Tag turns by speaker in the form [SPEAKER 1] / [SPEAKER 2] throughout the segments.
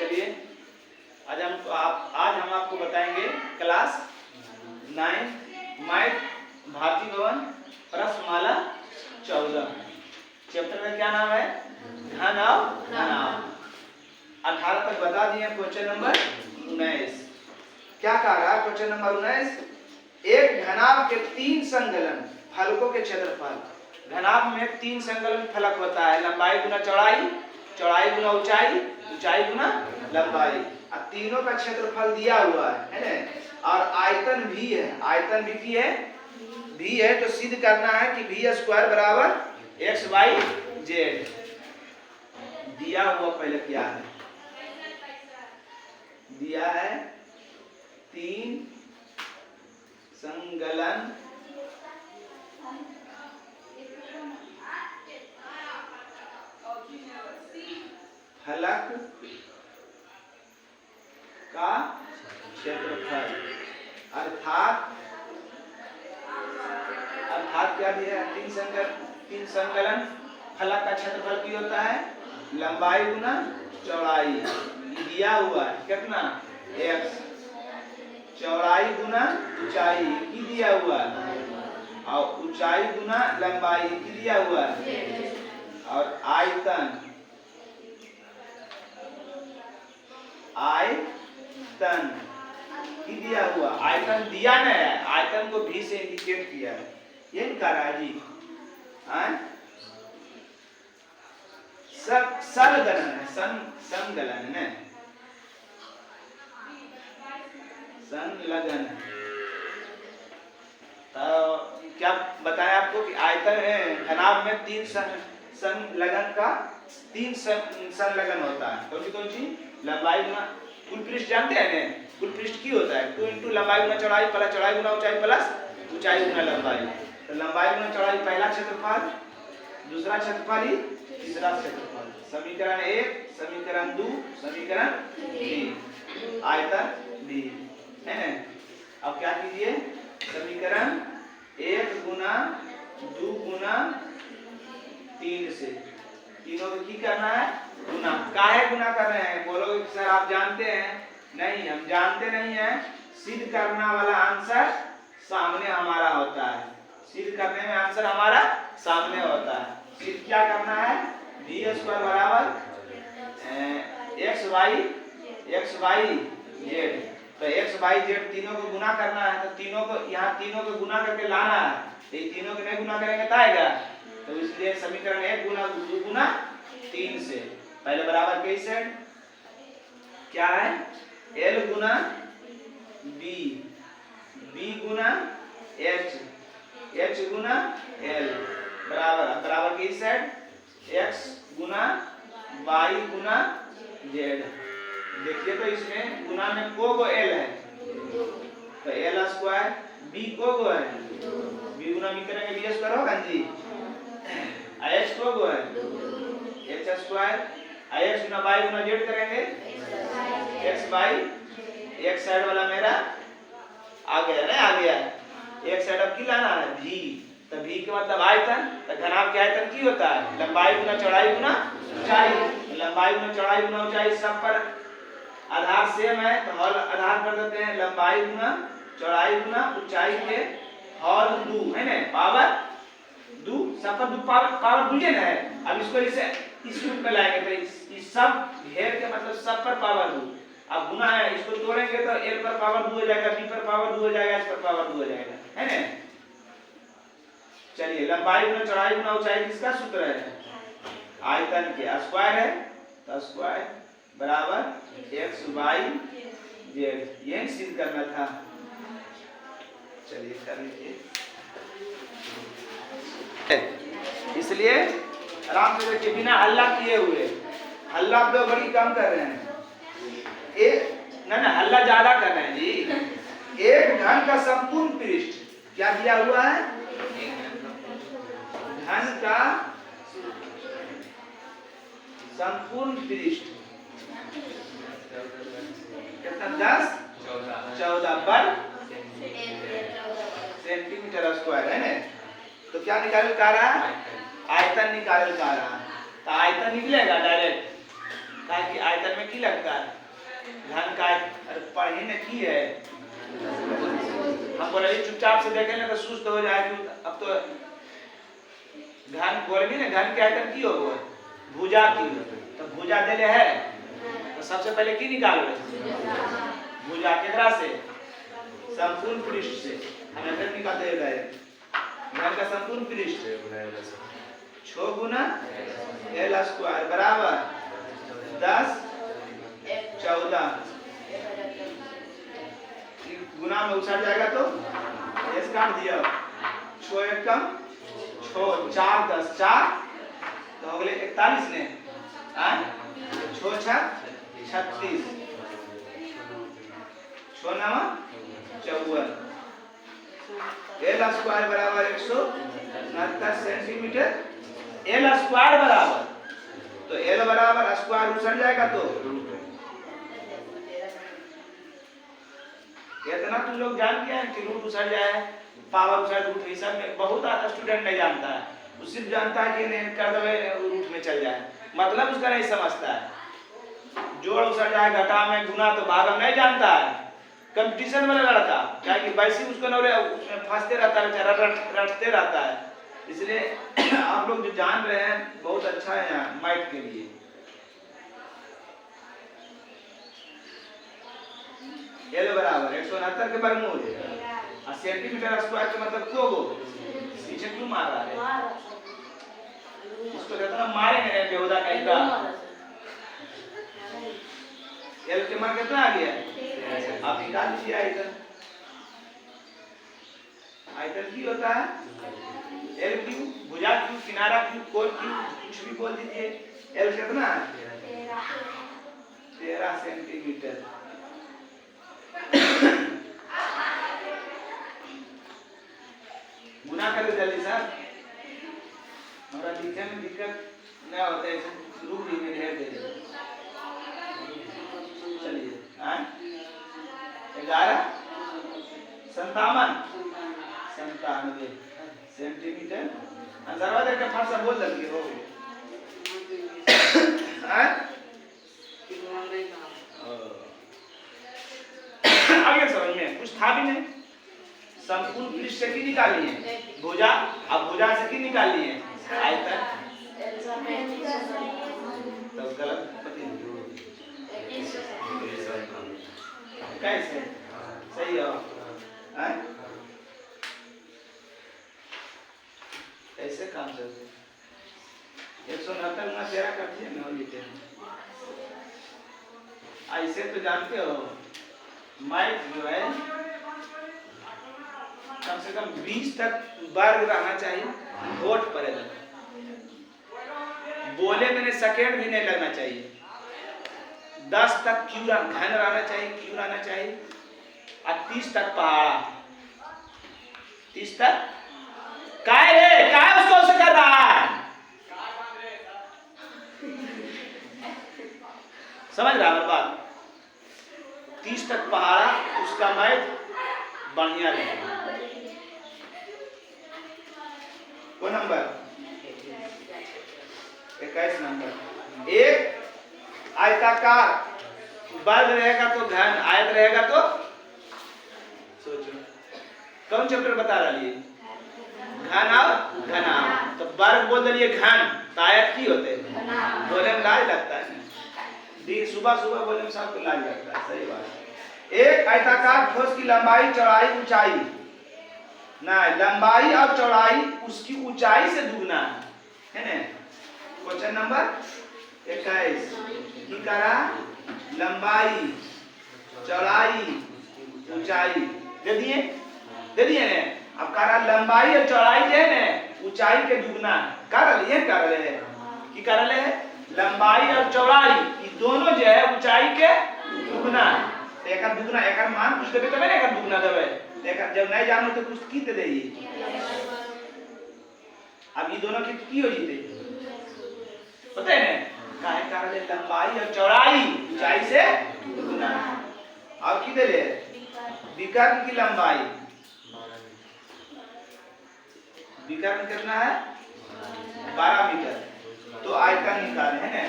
[SPEAKER 1] चलिए आज हम आपको बताएंगे क्लास 9 मैथ भारती भवन प्रश्नमाला 14। चैप्टर में क्या नाम है? घन और घनाभ। 18 तक बता दिए। क्वेश्चन नंबर 19 क्या कह रहा है? क्वेश्चन नंबर 19, एक घनाभ के 3 संकलन फलकों के क्षेत्रफल। घनाभ में 3 संकलन फलक होता है, लंबाई गुना चौड़ाई, चौड़ाई गुना ऊंचाई, ऊंचाई गुना लंबाई। अब तीनों का क्षेत्रफल दिया हुआ है ना, और आयतन भी है। आयतन भी की है, भी है, तो सिद्ध करना है कि v स्क्वायर बराबर x y z। दिया हुआ पहले क्या है? दिया है 3 संकलन फलक का क्षेत्रफल, अर्थात क्या दिया है? 3 संकलन फलक का क्षेत्रफल की होता है लंबाई गुना चौड़ाई। दिया हुआ है कितना? x, चौड़ाई गुना ऊंचाई की दिया हुआ है, और ऊंचाई गुना लंबाई की दिया हुआ है, और आयतन की दिया हुआ। आयतन दिया न है, आयतन को भी से इंडिकेट किया है। ये कह रहा है जी संगलन है, संगलन है, संलग्न। तो क्या बताया आपको कि आयतन है घनाभ में 3 संलग्न का 3 संलग्न होता है। कौन सी? लंबाई गुना कुल पृष्ठ, जानते हैं ना? कुल पृष्ठ की होता है 2 इंटू लंबाई गुना चौड़ाई प्लस चौड़ाई गुना ऊंचाई प्लस ऊंचाई गुना लंबाई। तो लंबाई गुना चौड़ाई पहला क्षेत्रफल, दूसरा क्षेत्रफल ही तीसरा क्षेत्रफल। समीकरण 1, समीकरण 2, समीकरण 3, आयतन भी है ना। अब क्या कीजिए? समीकरण 1 गुना 2 गुना 3 से तीनों को की करना है? गुना। काहे गुना कर रहे हैं? बोलोगे सर आप जानते हैं? नहीं, हम जानते नहीं हैं। सिद्ध करना वाला आंसर सामने हमारा होता है। सिद्ध करने में आंसर हमारा सामने होता है। सिद्ध क्या करना है? v स्क्वायर बराबर x y z। तो x y z तीनों को गुना करना है, तो तीनों को यहाँ तीनों को गुना करके लाना है। ये तीनों को नहीं गुना करेंगे तो आएगा। तो इसलिए समीकरण 1 गुना 2 गुना 3 से पहले बराबर कैसे क्या है? l गुना b, b गुना h, h गुना l बराबर कैसे? x गुना y गुना z। देखिए तो इसमें गुना में को l है, तो l स्क्वायर, b को है, b गुना b करेंगे b स्क्वायर होगा जी। h को है h स्क्वायर, x गुना y गुना z करेंगे x बाई, एक साइड वाला मेरा आ गया ना, आ गया। एक साइड अब की लाना है v, तो v के मतलब आयतन। तो घनाभ के आयतन की होता है लंबाई गुना चौड़ाई गुना ऊंचाई। लंबाई गुना चौड़ाई गुना ऊंचाई सब पर आधार सेम है, तो हल आधार कर देते हैं। लंबाई गुना चौड़ाई गुना ऊंचाई के हल 2 है ना, पावर 2, सब पर 2 पावर 2 है। अब इसको इस रूप में लाएंगे तो इस सब घेर के मतलब सब पर पावर 2। अब गुना है, इसको तोड़ेंगे तो l पर पावर 2 हो जाएगा, b पर पावर 2 हो जाएगा, s पर पावर 2 हो जाएगा, है ना। चलिए लंबाई गुना चौड़ाई गुना ऊंचाई किसका सूत्र है? आयतन के। स्क्वायर है तो स्क्वायर बराबर x y z। ये सिद्ध करना था। चलिए कर लीजिए। इसलिए आराम से देखिए, बिना हल्ला किए हुए। हल्ला आप लोग बड़ी कम कर रहे हैं, ना हल्ला ज्यादा कर रहे हैं जी। एक घन का संपूर्ण पृष्ठ क्या दिया हुआ है? घन का संपूर्ण पृष्ठ कितना? 10 14 वर्ग सेंटीमीटर स्क्वायर है ना। तो क्या निकाल रहा है? आयतन निकाल रहा है। तो आयतन निकलेगा डायरेक्ट काहे कि आयतन में की लगता है घन का। अरे पढ़ी ने की है, हम बोले चुपचाप से देखें ना तो सुस्त हो जाएगी। अब तो घन बोलेगी ना, घन के आयतन की हो भुजा की, तो भुजा देले है तो सबसे पहले की निकालो भुजा केकरा से, संपूर्ण पृष्ठ से। हम ऐसे निकालते गए घन का संपूर्ण पृष्ठ 6 गुना एल स्क्वायर बराबर 10 14 गुना में उछल जाएगा तो एस काट दिया 6 एक कम 6 4 10 4 तो हो गए 41 ने 6 6 36 6 9 54 एल स्क्वायर बराबर 169 सेंटीमीटर एल स्क्वायर बराबर, तो एल बराबर स्क्वायर उछल जाएगा तो इतना तुम लोग जान गए हैं कि रूट उछल जाए, पावर उछल रूट ये सब में बहुत स्टूडेंट नहीं जानता है, वो सिर्फ जानता है कि नहीं कर दे रूट में चल जाए, मतलब उसका नहीं समझता है। जोड़ उछल जाए घटा में गुना तो भाग नहीं जानता है। कंपटीशन वाला लड़का क्या कि वैसे उसको न उसमें फंसते रहता है, रटते रहता है। इसलिए आप लोग जो जान रहे हैं बहुत अच्छा है यहाँ मैथ के लिए। एल बराबर 169 के वर्गमूल और सेंटीमीटर स्क्वायर के मतलब क्यों गो पीछे क्यों मार रहा है उसको, कहता ना मारेंगे नहीं बेहुदा कहीं का। एल के मान कितना आ गया आप निकाल लीजिए। आयतन आयतन की होता है एल क्यू, भुजा क्यू, किनारा क्यू, कोण क्यू, कुछ भी बोल दीजिए। एल कितना है 13 सेंटीमीटर। गुना कर जल्दी सर, हमारा लिखने में दिक्कत नहीं होता है, रुक दीजिए ढेर दे चलिए। 11 97 सेंटीमीटर। दरवाजे का फारसा बोल दे हो आगे समझ में कुछ था भी नहीं। संपूर्ण पृष्ठ से की निकाली है भुजा, अब भुजा से की निकाली है आयतन, तो गलत कैसे सही हो ऐसे काम चलते 169 गुना 13 करती है ना लिखते हैं। ऐसे तो जानते हो मैथ जो है कम से कम 20 तक वर्ग रहना चाहिए, वोट पड़ेगा बोले मैंने सेकेंड भी नहीं लगना चाहिए। 10 तक क्यू घन रहना चाहिए, क्यू रहना चाहिए और 30 तक पहाड़ा। 30 तक काय रे काय उसको से कर रहा है समझ रहा है बात। 30 तक पहाड़ा उसका मैथ बढ़िया रहेगा। वो नंबर 21 नंबर। एक आयताकार वर्ग रहेगा तो घन, आयत रहेगा तो सोचो कौन चैप्टर बता रहा है घन और घना, तो वर्ग बोल दिए घन तो आयत की होते बोले में लाज लगता है, सुबह सुबह बोले में सबको लाज लगता है। सही बात है। एक आयताकार ठोस की लंबाई चौड़ाई ऊंचाई ना, लंबाई और चौड़ाई उसकी ऊंचाई से दुगना है ना। क्वेश्चन नंबर 21 की करा लंबाई चौड़ाई ऊंचाई दे दिए ने। अब करा लंबाई और चौड़ाई जो है ना ऊंचाई के दुगना कर रहे हैं कि कर रहे हैं लंबाई और चौड़ाई ये दोनों जो है ऊंचाई के दुगना। तो एक दुगना एक मान कुछ देबे तबे ना एक दुगना देबे, जब नहीं जानो तो कुछ की दे देई। अब ये दोनों की हो जीते पता है ना काहे कारण लंबाई और चौड़ाई ऊंचाई से दुगना। अब की दे ले विकर्ण की लंबाई, विकर्ण कितना है 12 मीटर। तो आयतन निकाले है ना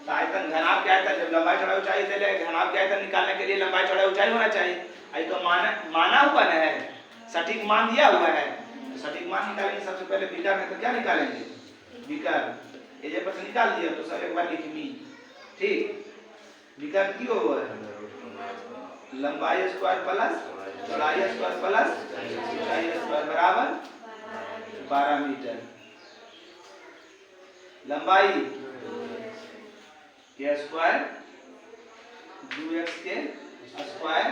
[SPEAKER 1] तो आयतन घनाभ के आयतन जब लंबाई चौड़ाई ऊंचाई दे घनाभ के आयतन निकालने के लिए लंबाई चौड़ाई ऊंचाई होना चाहिए। आई तो माना हुआ न है, सटीक मान दिया हुआ है, तो सटीक मान निकालेंगे। सबसे पहले विकर में तो क्या निकालेंगे, विकर ये पर से निकाल दिया तो सब एक बार लिखी मी। ठीक, विकर क्यों हुआ है, लंबाई स्क्वायर प्लस चौड़ाई स्क्वायर प्लस ऊंचाई स्क्वायर बराबर 12 मीटर। लंबाई के स्क्वायर 2x के स्क्वायर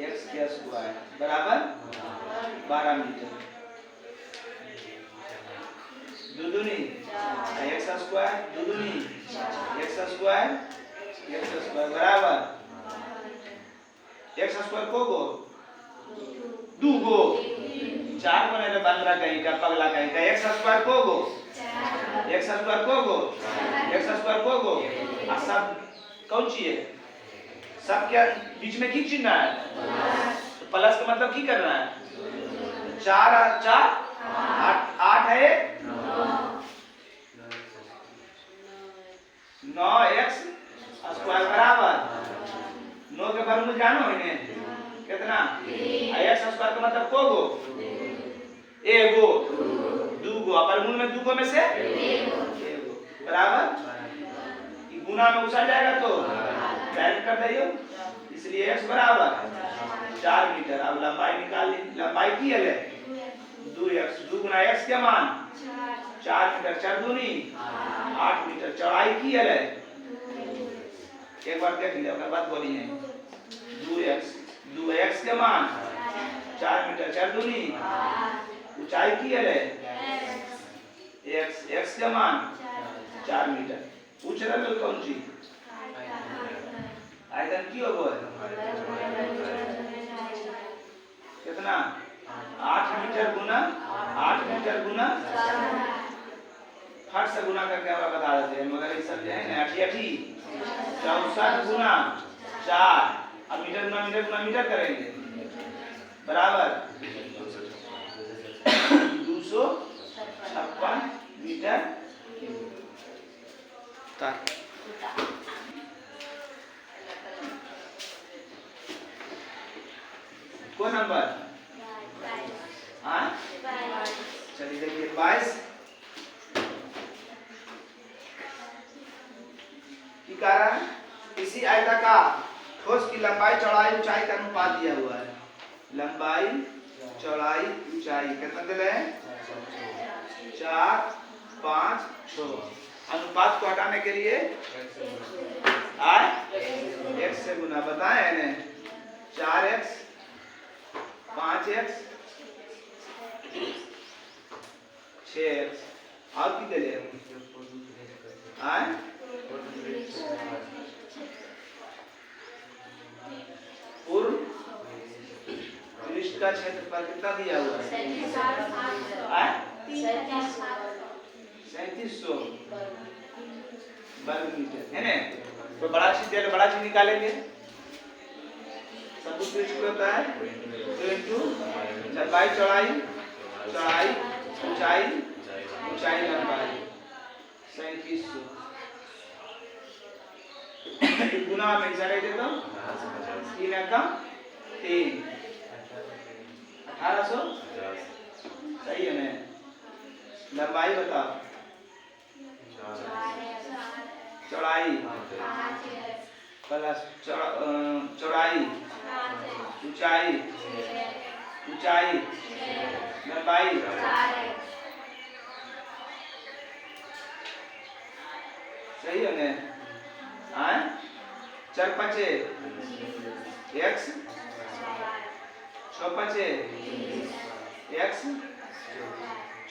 [SPEAKER 1] x के स्क्वायर बराबर 12 मीटर। दुदुनी x स्क्वायर दुदुनी x स्क्वायर बराबर x स्क्वायर को गो दू गो 4 को नहीं बंदरा कहीं का पगला कहीं का x स्क्वायर को गो x स्क्वायर को गो x स्क्वायर को गो और सब कौन ची है, सब क्या बीच में की चिन्ह है, तो प्लस का मतलब की करना है, 4 और 4 8 है 9x स्क्वायर बराबर 9 के वर्गमूल जानो है कितना, x स्क्वायर का मतलब को गो एगो दूगो, वर्गमूल में दूगो में से एगो बराबर गुना में उछल जाएगा तो डायरेक्ट कर दियो, इसलिए x बराबर 4 मीटर। अब लंबाई निकाल ली, लंबाई की है 2x 2 गुना x के मान 4 मीटर 4 दूनी 8 मीटर। चौड़ाई की है एक बार देख लिया उसके बाद बोलिए 2x के मान 4 मीटर 4 दूनी ऊंचाई की है x के मान 4 मीटर। पूछ रहे हो कौन सी आयतन की होगा कितना 8 मीटर गुना फट से गुना करके हम बता देते हैं, मगर ये सब जो है ना 64 गुना 4 अब मीटर गुना मीटर करेंगे बराबर 256 मीटर तक। कौन नंबर चलिए देखिए 22 की कारण इसी आयताकार ठोस की लंबाई चौड़ाई ऊंचाई का अनुपात दिया हुआ है। लंबाई चौड़ाई ऊंचाई कितना दिया है 4 5 6। अनुपात को हटाने के लिए x से गुना बताए है 4x 5x 6x और कितने ले पूर्व पृष्ठ का क्षेत्रफल कितना दिया हुआ है 3700 वर्ग मीटर है ना। तो बड़ा चीज दे बड़ा चीज निकालेंगे, सब कुछ होता है 2 इंटू लंबाई चौड़ाई ऊंचाई लंबाई 3700 गुना में इशारा दे दो 3 का 3 1800 सही है ना। लंबाई बताओ चौड़ाई प्लस चौड़ाई ऊंचाई लंबाई सही है ना। 4 5 x 6 5 x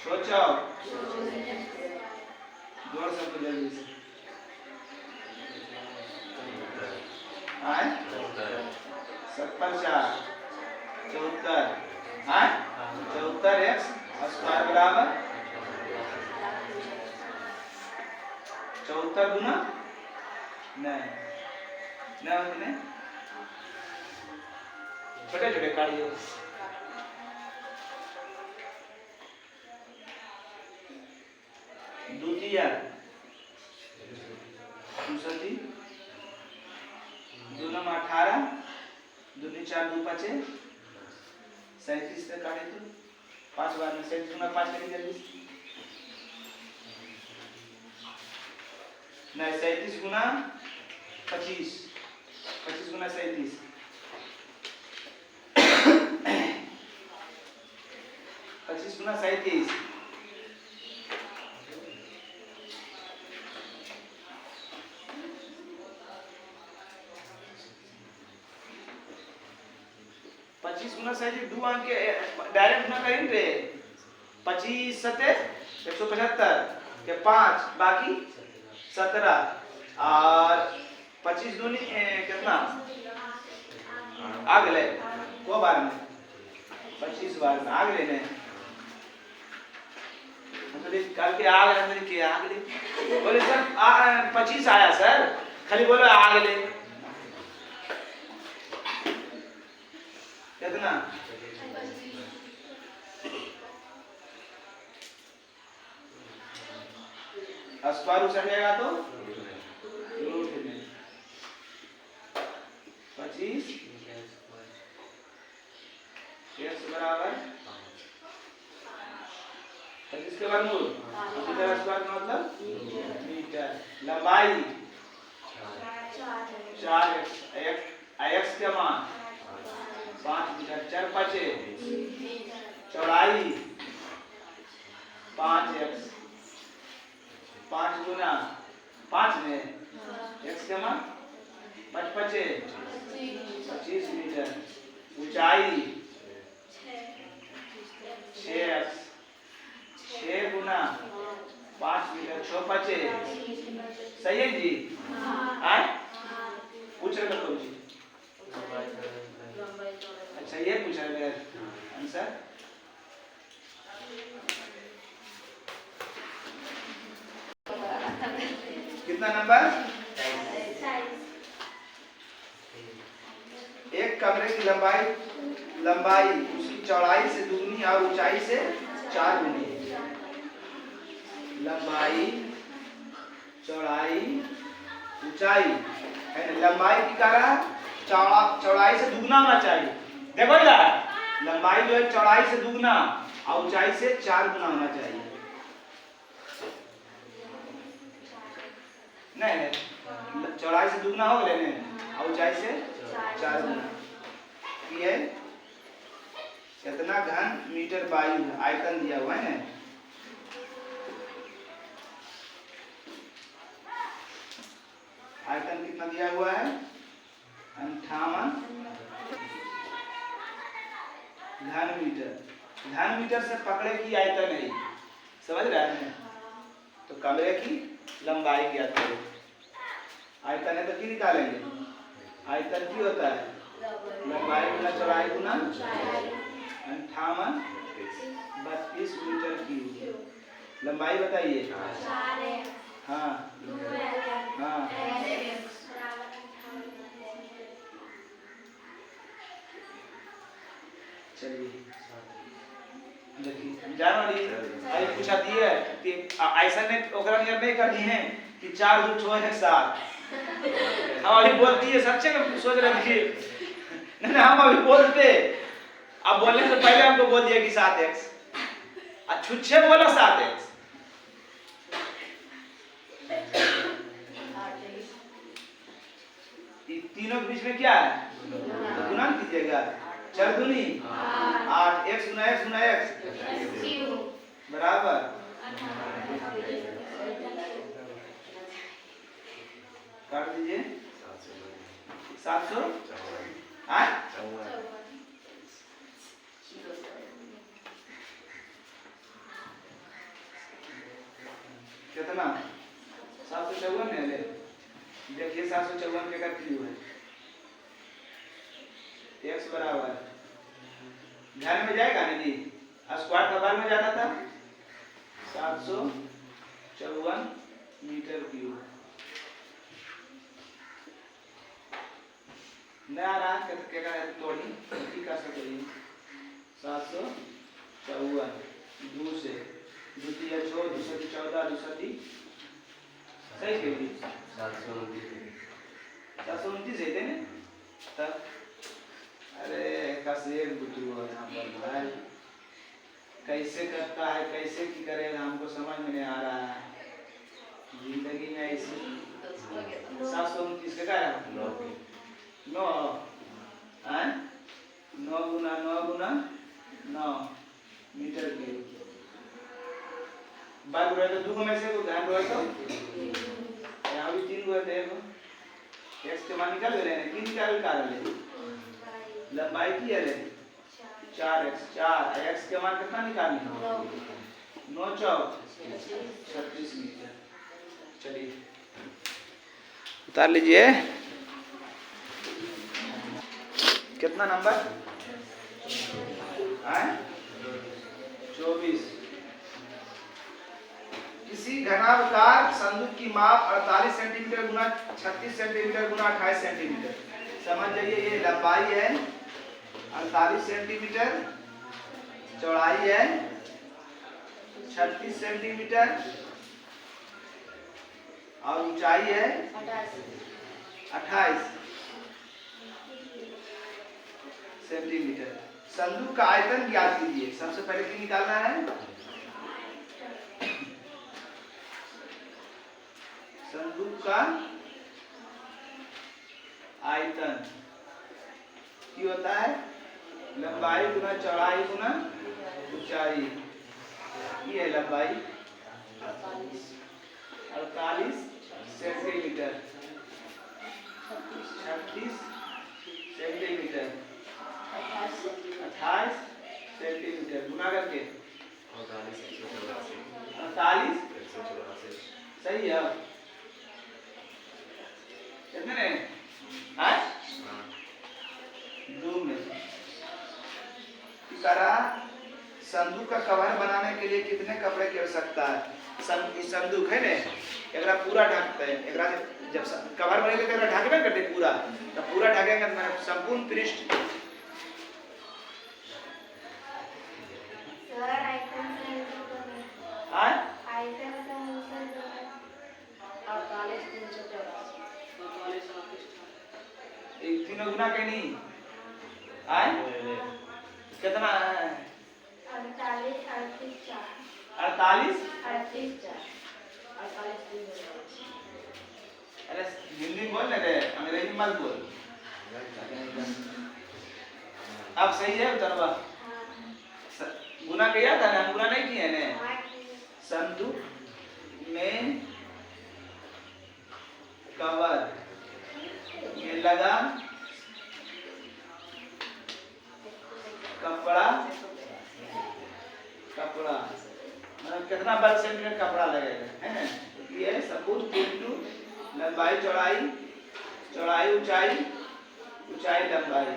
[SPEAKER 1] 6 4 जोड़ सकते जल्दी से 7 4 74 74 x स्क्वायर बराबर 74 गुना नहीं होते छोटे छोटे काढ़िए द्वितीय दूसरी 2 9 18 2 4 2 5 37 तक काटे तो 5 बार में 37 गुना 5 करेंगे जल्दी नहीं 37 गुना 25 25 गुना 37 25 गुना 37 25 गुना 37 दो अंक के डायरेक्ट गुना करेंगे 25 सत्ते 175 के 5 बाकी 17 और 25 दूनी कितना अगले को बार में 25 बार में अगले ने मतलब कल के आगे अंदर के अगले बोले सर 25 आया सर खाली बोलो अगले कितना अस्पार उछल जाएगा तो रूट में 25 x बराबर 25 के वर्गमूल मीटर स्क्वायर का मतलब मीटर लंबाई 4x के मान 5 मीटर 4 5 चौड़ाई 5x 5 गुना 5 में x के मान 5 5 25 मीटर ऊंचाई 6x 6 गुना 5 मीटर 6 5 सही है जी हाँ पूछ रहे तो जी अच्छा ये पूछ रहे आंसर कितना नंबर एक कमरे की लंबाई उसकी चौड़ाई से दुगनी और ऊंचाई से 4 गुनी लंबाई चौड़ाई ऊंचाई है ना लंबाई की कारण चौड़ाई से दुगना होना चाहिए देखो इधर लंबाई जो है चौड़ाई से दुगना और ऊंचाई से 4 गुना होना चाहिए नहीं चौड़ाई से दुगना हो गए नहीं और ऊंचाई से 4 गुना ये कितना घन मीटर वायु आयतन दिया हुआ है ना आयतन कितना दिया हुआ है 58 घन मीटर से पकड़े की आयतन है समझ रहे हैं तो कमरे की लंबाई ज्ञात करो आयतन है तो की निकालेंगे आयतन की होता है लंबाई गुना चौड़ाई गुना 58 32 मीटर क्यूब लंबाई बताइए हाँ हाँ चलिए देखिए जानवरी आई पूछा दी है कि ऐसा ने ओकरा नियर नहीं करनी है कि 4 2 6 है 7 हम अभी बोलती है सच्चे में सोच रहे थे नहीं हम अभी बोलते अब बोलने से पहले हमको बोल दिया कि 7x छुच्छे बोला 7x तीनों के बीच में क्या है तो गुना कीजिएगा 4 दूनी 8 x गुना x बराबर काट दीजिए 700 कितना 754 है ले देखिए 754 के का क्यू है x बराबर ध्यान में जाएगा ना जी स्क्वायर का बार में जाता था 754 मीटर क्यूब नया रहा क्या करें तोड़ी ठीक कर सकते हैं 754 2 से द्वितीय 14 दूसरी 14 दूसरी सही कही 729 है ना तब। अरे कसेर बुद्धू है यहाँ पर भाई, कैसे करता है कैसे की करेगा हमको समझ में नहीं आ रहा है जिंदगी में ऐसी। 729 का है 9 है 9 गुना 9 मीटर के बात रहे तो दो में से तो ध्यान रहे तो यहाँ भी 3 हुए थे एक्स के मान निकाल ले रहे हैं, किन निकाल रहे लंबाई की है 4x 4 x के मान कितना निकालना 9 चौक 36 मीटर। चलिए उतार लीजिए कितना नंबर है 24। किसी घनाकार संदूक की माप 48 सेंटीमीटर गुना 36 सेंटीमीटर गुना 28 सेंटीमीटर। समझ जाइए ये लंबाई है 48 सेंटीमीटर, चौड़ाई है 36 सेंटीमीटर और ऊंचाई है 28 सेंटीमीटर। संदूक का आयतन ज्ञात कीजिए। सबसे पहले क्या निकालना है संदूक का आयतन क्या होता है लंबाई गुना चौड़ाई गुना ऊंचाई। ये है लंबाई 48 सेंटीमीटर 36 सेंटीमीटर 28 सेंटीमीटर गुना करके 48 सही है कितने ने जूम में संदूक का कवर बनाने के लिए कितने कपड़े की आवश्यकता है। संदूक है ना एकरा पूरा ढकते हैं, एकरा जब कवर बनेगा तो एकरा ढकबे करते पूरा, तो पूरा ढकेंगे तो संपूर्ण पृष्ठ तीनों गुना के नहीं आए कितना है
[SPEAKER 2] 48
[SPEAKER 1] अरे हिंदी बोल रहे अंग्रेजी मत बोल। अब सही है उतरवा गुना किया था ना गुना नहीं किया ने संदूक में कवर में लगा कपड़ा मतलब कितना 12 सेंटीमीटर कपड़ा लगेगा है ना। ये संपूर्ण इंटू लंबाई चौड़ाई ऊंचाई लंबाई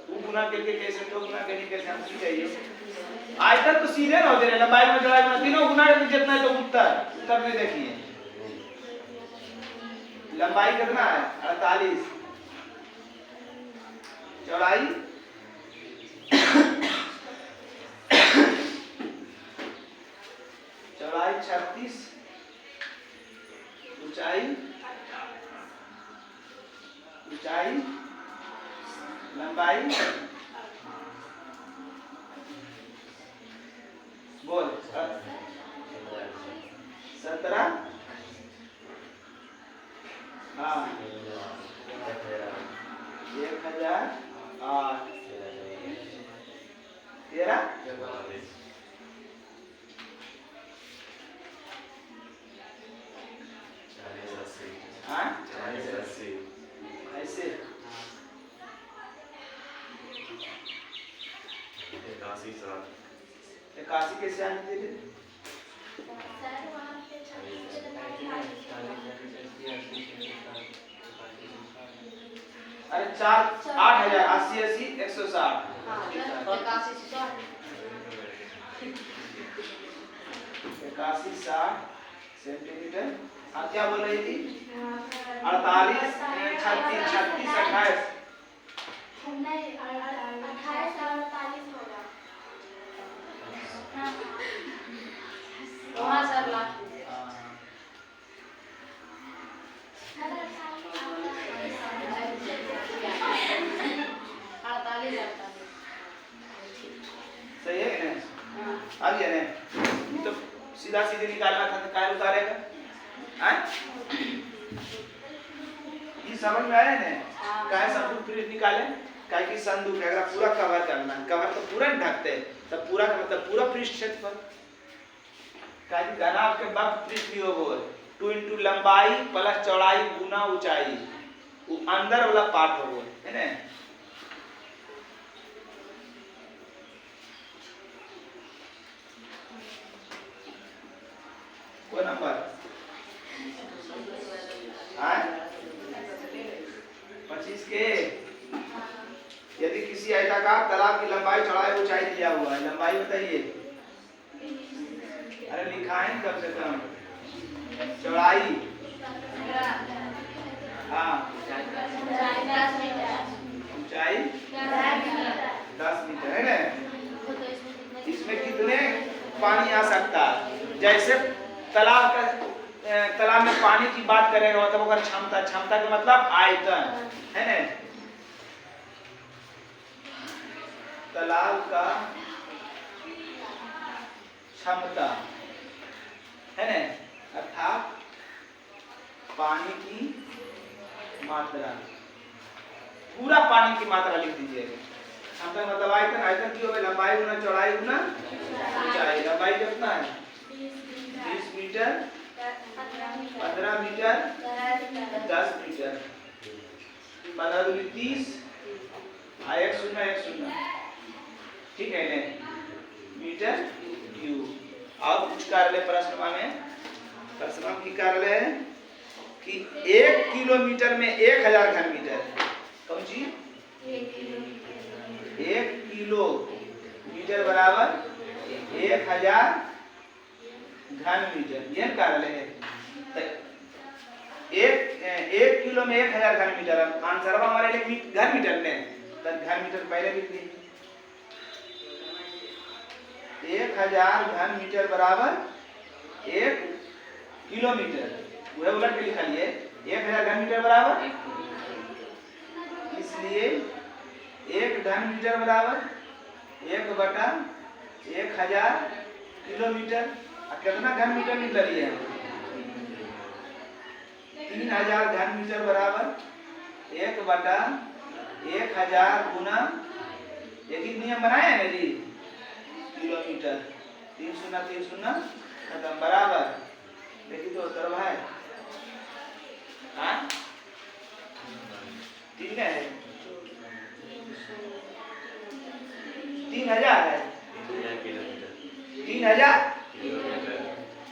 [SPEAKER 1] गुना करके कैसे तो गुना करने कैसे हम चाहिए आयतन तो सीधे ना होते लंबाई में चौड़ाई में तीनों गुना करके जितना है तो उत्तर में देखिए लंबाई कितना है 48 चौड़ाई 36 ऊंचाई लंबाई बोल 17 हाँ 1008 13 हाँ ऐसे 81 कैसे आने थे अरे 8000 80 160 81 60 सेंटीमीटर। आप क्या बोल रही थी 48 36 28
[SPEAKER 2] नहीं 28 और 48 होगा
[SPEAKER 1] हैं ना, तो सीधा सीधे निकालना था तो काय उतारेगा? ये समझ में आया ना? काय संदूक पृष्ठ निकाले, काय की संदूक है, अगर पूरा कवर करना, कवर तो पूरा ढकते हैं, तब पूरा का मतलब पूरा पृष्ठ क्षेत्रफल। काय की घनाभ के वक्र पृष्ठ योग हो 2 इंटू लंबाई प्लस चौड़ाई गुना ऊंचाई, वो अंदर वाला पार्ट हो है ना। कोई नंबर 25 के। यदि किसी आयताकार तालाब की लंबाई चौड़ाई ऊंचाई दिया हुआ है, लंबाई बताइए। अरे लिखा है कम से कम चौड़ाई। हाँ ऊंचाई 10 मीटर है ना। इसमें कितने पानी आ सकता है? जैसे तालाब में पानी की बात करेंगे मतलब अगर क्षमता, क्षमता का मतलब आयतन है ना। तालाब का क्षमता है ना, अर्थात पानी की मात्रा, पूरा पानी की मात्रा लिख दीजिएगा। क्षमता का मतलब आयतन, आयतन की होगा लंबाई गुना चौड़ाई गुना ऊंचाई। लंबाई कितना है? 20 मीटर, 15 मीटर, 10 मीटर, 15 दूनी 30, 1 शून्य 1 शून्य, ठीक है ना, मीटर क्यूब। अब कुछ कार्य प्रश्न में की कार्य है कि 1 किलोमीटर में 1000 घन मीटर। कौन चीज? 1 किलोमीटर बराबर 1000 घन मीटर, यह कार्य है। एक किलो में 1000 घन मीटर। आंसर हमारे लिए घन मीटर में, तो घन मीटर पहले लिख दीजिए। 1000 घन मीटर बराबर 1 किलोमीटर, वह उलट के लिखा लिए 1000 घन मीटर बराबर, इसलिए 1 घन मीटर बराबर 1/1000 किलोमीटर। कितना घन मीटर निकल रही है? 3000 घन मीटर बराबर 1/1000 गुना, एक ही नियम बनाया है ना जी, किलोमीटर। 3 शून्य 3 शून्य खत्म, बराबर। देखिए तो उत्तर है 3 है, 3000 है, 3000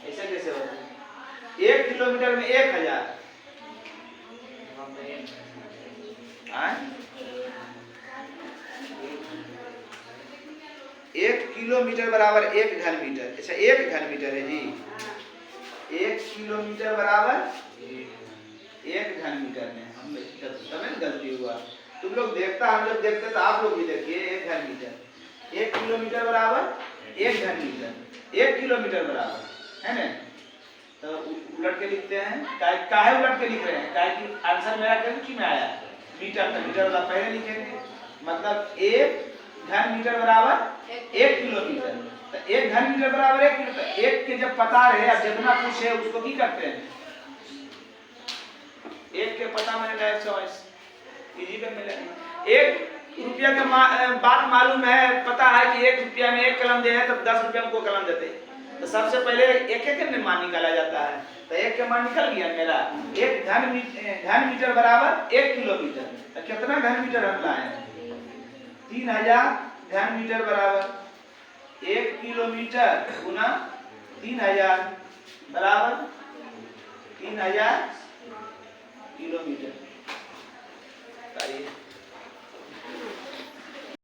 [SPEAKER 1] ऐसा कैसे होगा? 1 किलोमीटर में 1000, 1 किलोमीटर बराबर 1 घन मीटर। अच्छा 1 घन मीटर है जी, 1 किलोमीटर बराबर 1 घन मीटर में हम समय गलती हुआ। तुम लोग देखता, हम जब देखते तो आप लोग भी देखिए 1 घन मीटर, 1 किलोमीटर बराबर 1 घन मीटर, 1 किलोमीटर बराबर है ना। तो उलट के लिखते हैं, काहे उलट के लिख रहे हैं? काहे कि आंसर मेरा किस में आया? मीटर, तो मीटर वाला पहले लिखेंगे, मतलब 1 घन मीटर बराबर 1 किलोमीटर। तो 1 घन मीटर बराबर 1 किलोमीटर। 1 के जब पता रहे, अब जितना पूछे उसको की करते हैं? 1 के पता मैंने 120 इजी पे मिले। 1 रुपया का बात मालूम है, पता है कि 1 रुपया में 1 कलम दे है, तब 10 रुपया को कलम देते। तो सबसे पहले एक में मान निकाला जाता है। तो 1 का मान निकल गया मेरा। 1 घन मीटर बराबर 1 किलोमीटर। तो कितना घन मीटर हम लाए? 3000 घन मीटर बराबर 1 किलोमीटर गुना 3000 बराबर 3000 किलोमीटर।